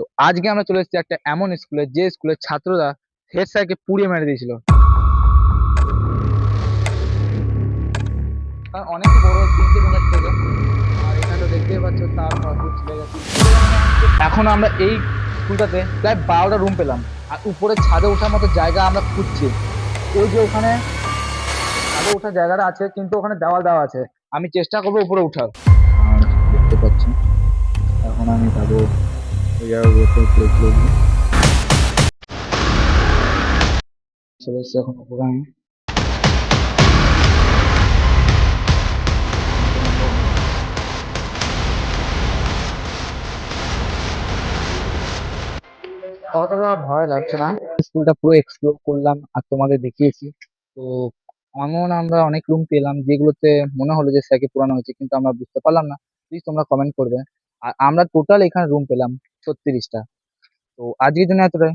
তো আজকে আমরা চলে এসেছি একটা এমন স্কুলে, যে স্কুলের ছাত্ররা হেড স্যারকে পুড়িয়ে মেরে দিয়েছিল। অনেক বড় 3টে রুমের থেকে, আর এখানে তো দেখতেই পাচ্ছ তার ভরপুর ছিলে গেছে। এখন আমরা এই স্কুলটাতে প্রায় 12টা রুম পেলাম, আর উপরে ছাদে ওঠার মতো জায়গা আমরা খুঁজছি। ওই যে ওখানে ছাদে ওঠার জায়গাটা আছে, কিন্তু ওখানে দেওয়াল দেওয়া আছে। আমি চেষ্টা করবো উপরে উঠার। আর দেখতে পাচ্ছি এখন আমি যাবো ওই জায়গাগুলোতে উপরে উঠে উঠবো। চলে এসছি এখন উপরে আমি। অতটা ভয় লাগছে না, স্কুলটা পুরো এক্সপ্লোর করলাম আর তোমাদের দেখিয়েছি। তো এমন আমরা অনেক রুম পেলাম যেগুলোতে মনে হলো যে স্যারকে পুরানো হয়েছে, কিন্তু আমরা বুঝতে পারলাম না। প্লিজ তোমরা কমেন্ট করবে। আর আমরা টোটাল এখানে রুম পেলাম 36টা। তো আজকের জন্য এতটাই।